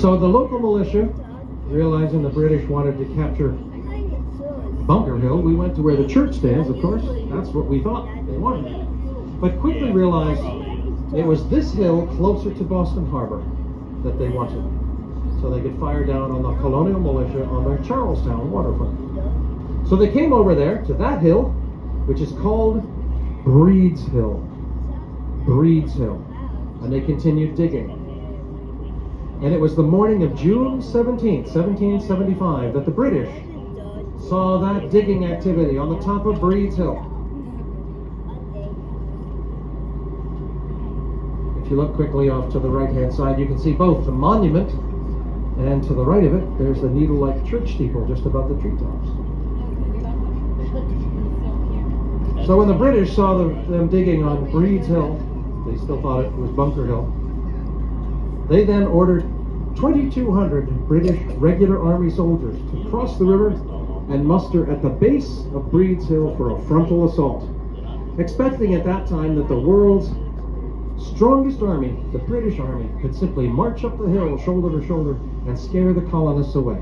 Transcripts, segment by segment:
So the local militia, realizing the British wanted to capture Bunker Hill, we went to where the church stands, of course. That's what we thought they wanted. But quickly realized it was this hill closer to Boston Harbor that they wanted, so they could fire down on the colonial militia on their Charlestown waterfront. So they came over there to that hill, which is called Breed's Hill. Breed's Hill. And they continued digging. And it was the morning of June 17th, 1775, that the British saw that digging activity on the top of Breed's Hill. If you look quickly off to the right-hand side, you can see both the monument, and to the right of it, there's the needle-like church steeple just above the treetops. So when the British saw them digging on Breed's Hill, they still thought it was Bunker Hill. They then ordered 2,200 British regular army soldiers to cross the river and muster at the base of Breed's Hill for a frontal assault, expecting at that time that the world's strongest army, the British Army, could simply march up the hill shoulder to shoulder and scare the colonists away.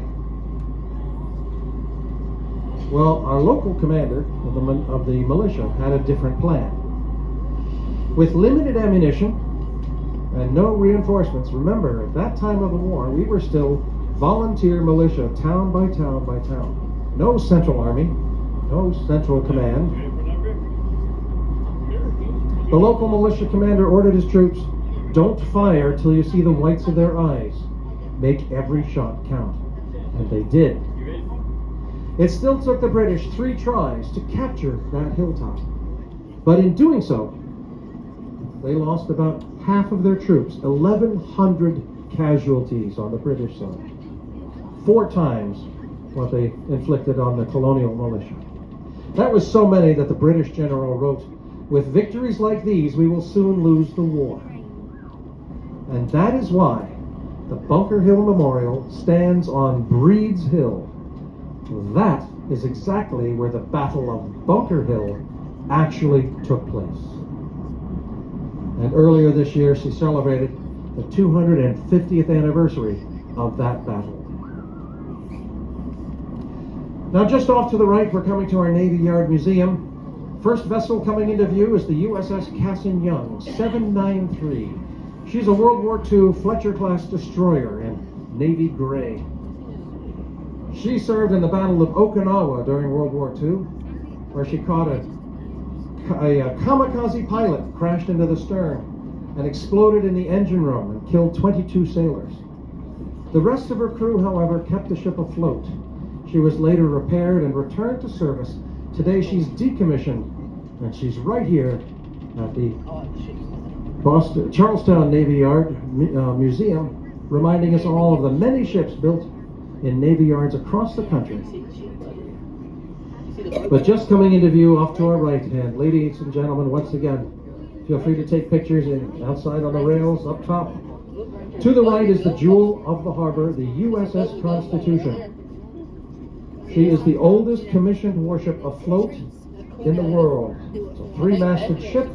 Well, our local commander of the militia had a different plan. With limited ammunition and no reinforcements, remember, at that time of the war, we were still volunteer militia, town by town by town. No central army, no central command. The local militia commander ordered his troops, don't fire till you see the whites of their eyes. Make every shot count. And they did. It still took the British 3 tries to capture that hilltop. But in doing so, they lost about half of their troops, 1,100 casualties on the British side. 4 times what they inflicted on the colonial militia. That was so many that the British general wrote, with victories like these, we will soon lose the war. And that is why the Bunker Hill Memorial stands on Breed's Hill. That is exactly where the Battle of Bunker Hill actually took place. And earlier this year, she celebrated the 250th anniversary of that battle. Now, just off to the right, we're coming to our Navy Yard Museum. First vessel coming into view is the USS Cassin Young, 793. She's a World War II Fletcher-class destroyer in navy gray. She served in the Battle of Okinawa during World War II, where she caught a kamikaze pilot, crashed into the stern, and exploded in the engine room and killed 22 sailors. The rest of her crew, however, kept the ship afloat. She was later repaired and returned to service. Today she's decommissioned, and she's right here at the Charlestown Navy Yard Museum, reminding us all of the many ships built in Navy yards across the country. But just coming into view off to our right hand, ladies and gentlemen, once again, feel free to take pictures outside on the rails, up top. To the right is the jewel of the harbor, the USS Constitution. She is the oldest commissioned warship afloat in the world. It's a 3-masted ship,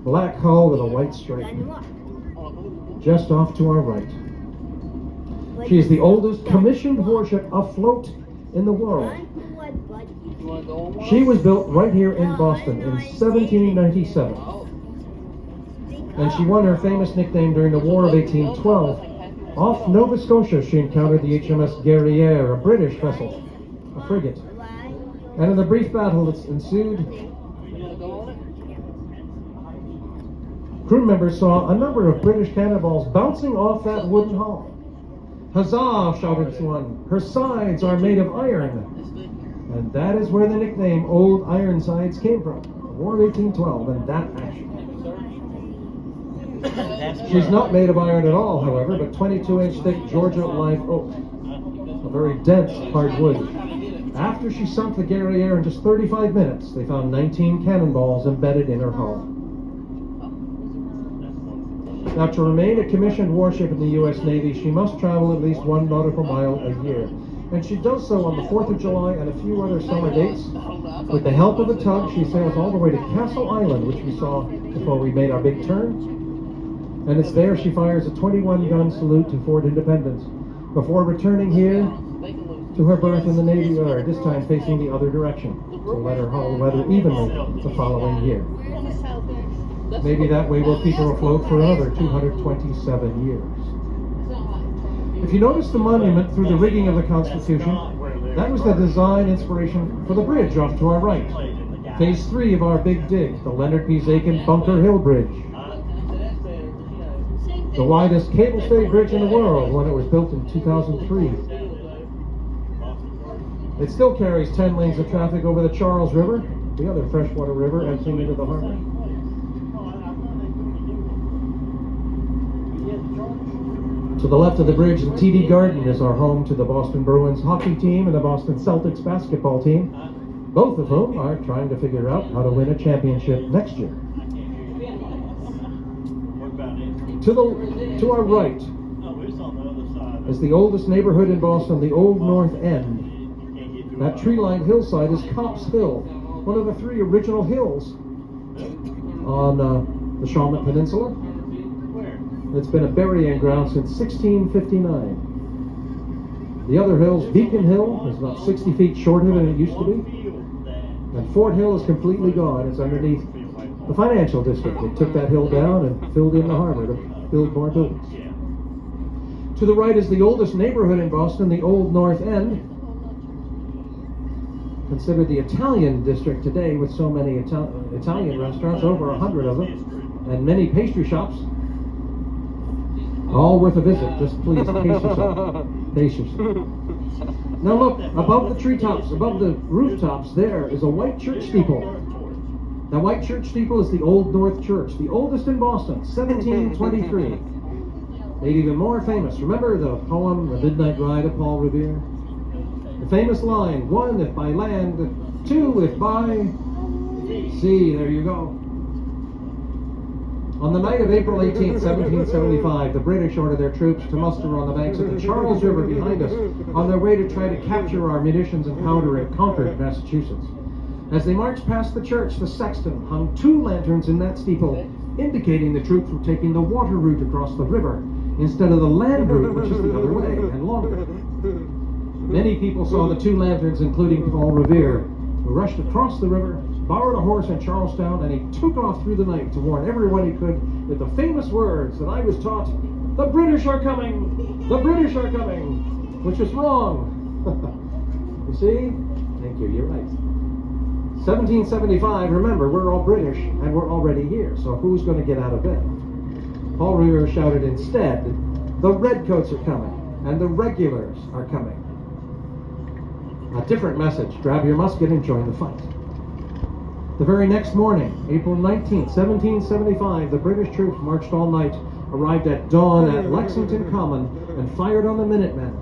black hull with a white stripe. Just off to our right. She is the oldest commissioned warship afloat in the world. She was built right here in Boston in 1797. And she won her famous nickname during the War of 1812. Off Nova Scotia, she encountered the HMS Guerriere, a British vessel, a frigate. And in the brief battle that ensued, crew members saw a number of British cannonballs bouncing off that wooden hull. Huzzah, shouted one, her sides are made of iron. And that is where the nickname Old Ironsides came from, the War of 1812 and that action. She's not made of iron at all, however, but 22-inch thick Georgia live oak, a very dense hardwood. After she sunk the Guerriere in just 35 minutes, they found 19 cannonballs embedded in her hull. Now, to remain a commissioned warship in the U.S. Navy, she must travel at least 1 nautical mile a year. And she does so on the 4th of July and a few other summer dates. With the help of a tug, she sails all the way to Castle Island, which we saw before we made our big turn. And it's there she fires a 21-gun salute to Fort Independence before returning here to her berth in the Navy Yard, this time facing the other direction, to let her hull weather evenly the following year. Maybe that way we'll keep her afloat for another 227 years. If you notice the monument through the rigging of the Constitution, that was the design inspiration for the bridge off to our right. Phase 3 of our big dig, the Leonard P. Zakin Bunker Hill Bridge. The widest cable-stayed bridge in the world when it was built in 2003. It still carries 10 lanes of traffic over the Charles River, the other freshwater river emptying into the harbor. To the left of the bridge in TD Garden is our home to the Boston Bruins hockey team and the Boston Celtics basketball team, both of whom are trying to figure out how to win a championship next year. To our right is the oldest neighborhood in Boston, the Old North End. That tree-lined hillside is Copp's Hill, one of the 3 original hills on the Shawmut Peninsula. It's been a burying ground since 1659. The other hills, Beacon Hill, is about 60 feet shorter than it used to be. And Fort Hill is completely gone. It's underneath the financial district. They took that hill down and filled in the harbor to build more buildings. To the right is the oldest neighborhood in Boston, the Old North End. Considered the Italian district today with so many Italian restaurants, over 100 of them, and many pastry shops. All worth a visit. Just please pace yourself. Pace yourself. Now look, above the treetops, above the rooftops, there is a white church steeple. That white church steeple is the Old North Church, the oldest in Boston, 1723. Made even more famous. Remember the poem, The Midnight Ride of Paul Revere? The famous line, 1 if by land, 2 if by sea. There you go. On the night of April 18, 1775, the British ordered their troops to muster on the banks of the Charles River behind us on their way to try to capture our munitions and powder in Concord, Massachusetts. As they marched past the church, the sexton hung 2 lanterns in that steeple, indicating the troops were taking the water route across the river instead of the land route, which is the other way and longer. Many people saw the 2 lanterns, including Paul Revere, who rushed across the river, borrowed a horse in Charlestown, and he took off through the night to warn everyone he could with the famous words that I was taught, "The British are coming! The British are coming!" Which was wrong. You see? Thank you, you're right. 1775, remember, we're all British, and we're already here, so who's going to get out of bed? Paul Revere shouted instead, "The Redcoats are coming, and the regulars are coming." A different message. Grab your musket and join the fight. The very next morning, April 19th, 1775, the British troops marched all night, arrived at dawn at Lexington Common, and fired on the Minutemen.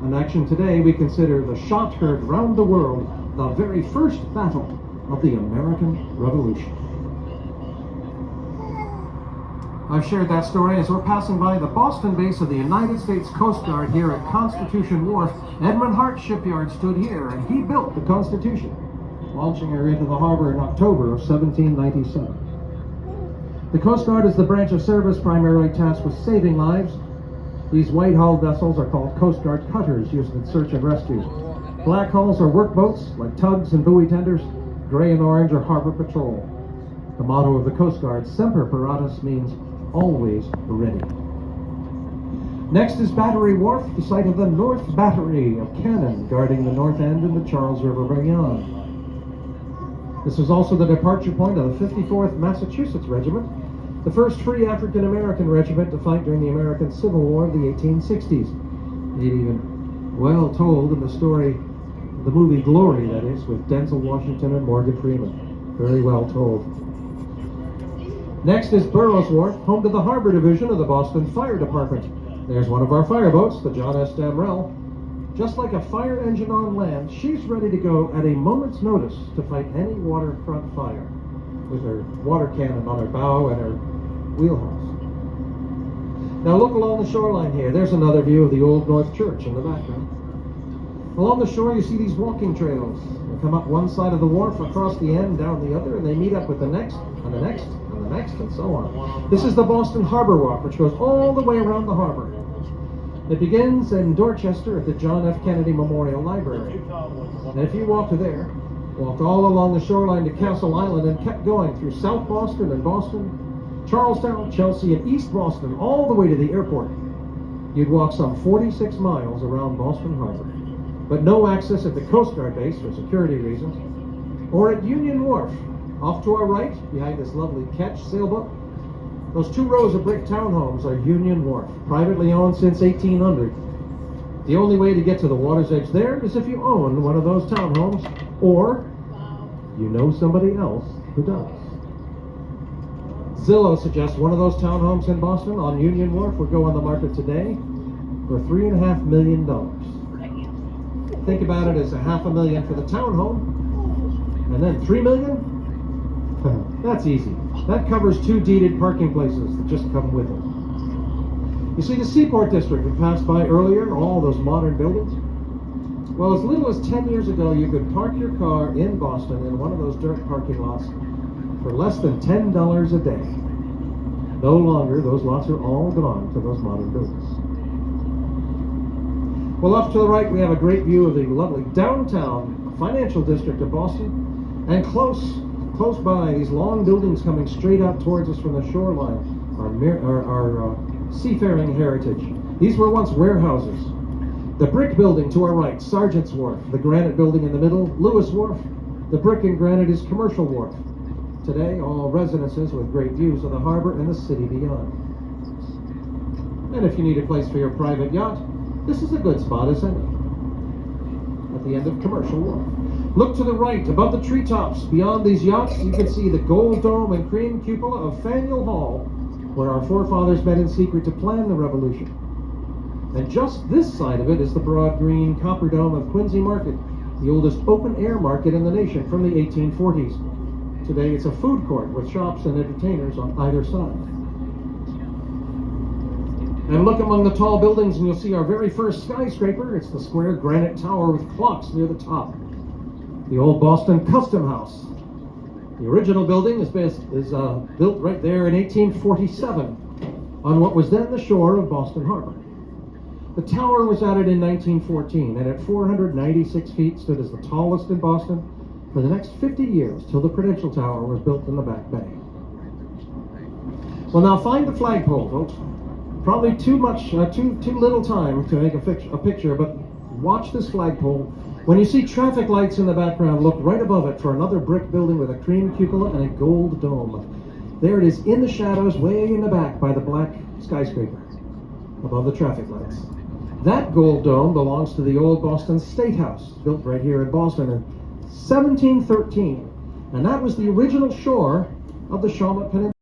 An action today we consider the shot heard round the world, the very first battle of the American Revolution. I've shared that story as we're passing by the Boston base of the United States Coast Guard here at Constitution Wharf. Edmund Hart Shipyard stood here, and he built the Constitution, launching her into the harbor in October of 1797. The Coast Guard is the branch of service primarily tasked with saving lives. These white-hulled vessels are called Coast Guard cutters, used in search and rescue. Black hulls are workboats, like tugs and buoy tenders. Gray and orange are harbor patrol. The motto of the Coast Guard, Semper Paratus, means always ready. Next is Battery Wharf, the site of the North Battery of cannon guarding the north end in the Charles River beyond. This is also the departure point of the 54th Massachusetts Regiment, the first free African-American regiment to fight during the American Civil War of the 1860s. Made even well told in the story, the movie Glory, that is, with Denzel Washington and Morgan Freeman. Very well told. Next is Burroughs Wharf, home to the Harbor Division of the Boston Fire Department. There's one of our fireboats, the John S. Damrell. Just like a fire engine on land, she's ready to go at a moment's notice to fight any waterfront fire with her water cannon on her bow and her wheelhouse. Now look along the shoreline here. There's another view of the Old North Church in the background. Along the shore you see these walking trails. They come up one side of the wharf, across the end, down the other, and they meet up with the next, and the next, and the next, and so on. This is the Boston Harbor Walk, which goes all the way around the harbor. It begins in Dorchester at the John F. Kennedy Memorial Library. And if you walked there, walked all along the shoreline to Castle Island and kept going through South Boston and Boston, Charlestown, Chelsea, and East Boston, all the way to the airport, you'd walk some 46 miles around Boston Harbor. But no access at the Coast Guard base for security reasons, or at Union Wharf. Off to our right, behind this lovely Ketch sailboat, those 2 rows of brick townhomes are Union Wharf, privately owned since 1800. The only way to get to the water's edge there is if you own one of those townhomes, or you know somebody else who does. Zillow suggests one of those townhomes in Boston on Union Wharf would go on the market today for $3.5 million. Think about it as $500,000 for the townhome, and then $3 million? That's easy. That covers 2 deeded parking places that just come with it. You see, the Seaport District we passed by earlier, all those modern buildings? Well, as little as 10 years ago, you could park your car in Boston in one of those dirt parking lots for less than $10 a day. No longer, those lots are all gone to those modern buildings. Well, off to the right, we have a great view of the lovely downtown financial district of Boston, and close by, these long buildings coming straight out towards us from the shoreline, our seafaring heritage. These were once warehouses. The brick building to our right, Sergeant's Wharf. The granite building in the middle, Lewis Wharf. The brick and granite is Commercial Wharf. Today, all residences with great views of the harbor and the city beyond. And if you need a place for your private yacht, this is a good spot as any, at the end of Commercial Wharf. Look to the right, above the treetops. Beyond these yachts, you can see the gold dome and cream cupola of Faneuil Hall, where our forefathers met in secret to plan the Revolution. And just this side of it is the broad green copper dome of Quincy Market, the oldest open-air market in the nation from the 1840s. Today it's a food court with shops and entertainers on either side. And look among the tall buildings and you'll see our very first skyscraper. It's the square granite tower with clocks near the top. The old Boston Custom House. The original building is built right there in 1847 on what was then the shore of Boston Harbor. The tower was added in 1914 and at 496 feet stood as the tallest in Boston for the next 50 years till the Prudential Tower was built in the Back Bay. Well, now find the flagpole, folks. Probably too little time to make a picture, but watch this flagpole. When you see traffic lights in the background, look right above it for another brick building with a cream cupola and a gold dome. There it is in the shadows way in the back by the black skyscraper above the traffic lights. That gold dome belongs to the old Boston State House, built right here in Boston in 1713. And that was the original shore of the Shawmut Peninsula.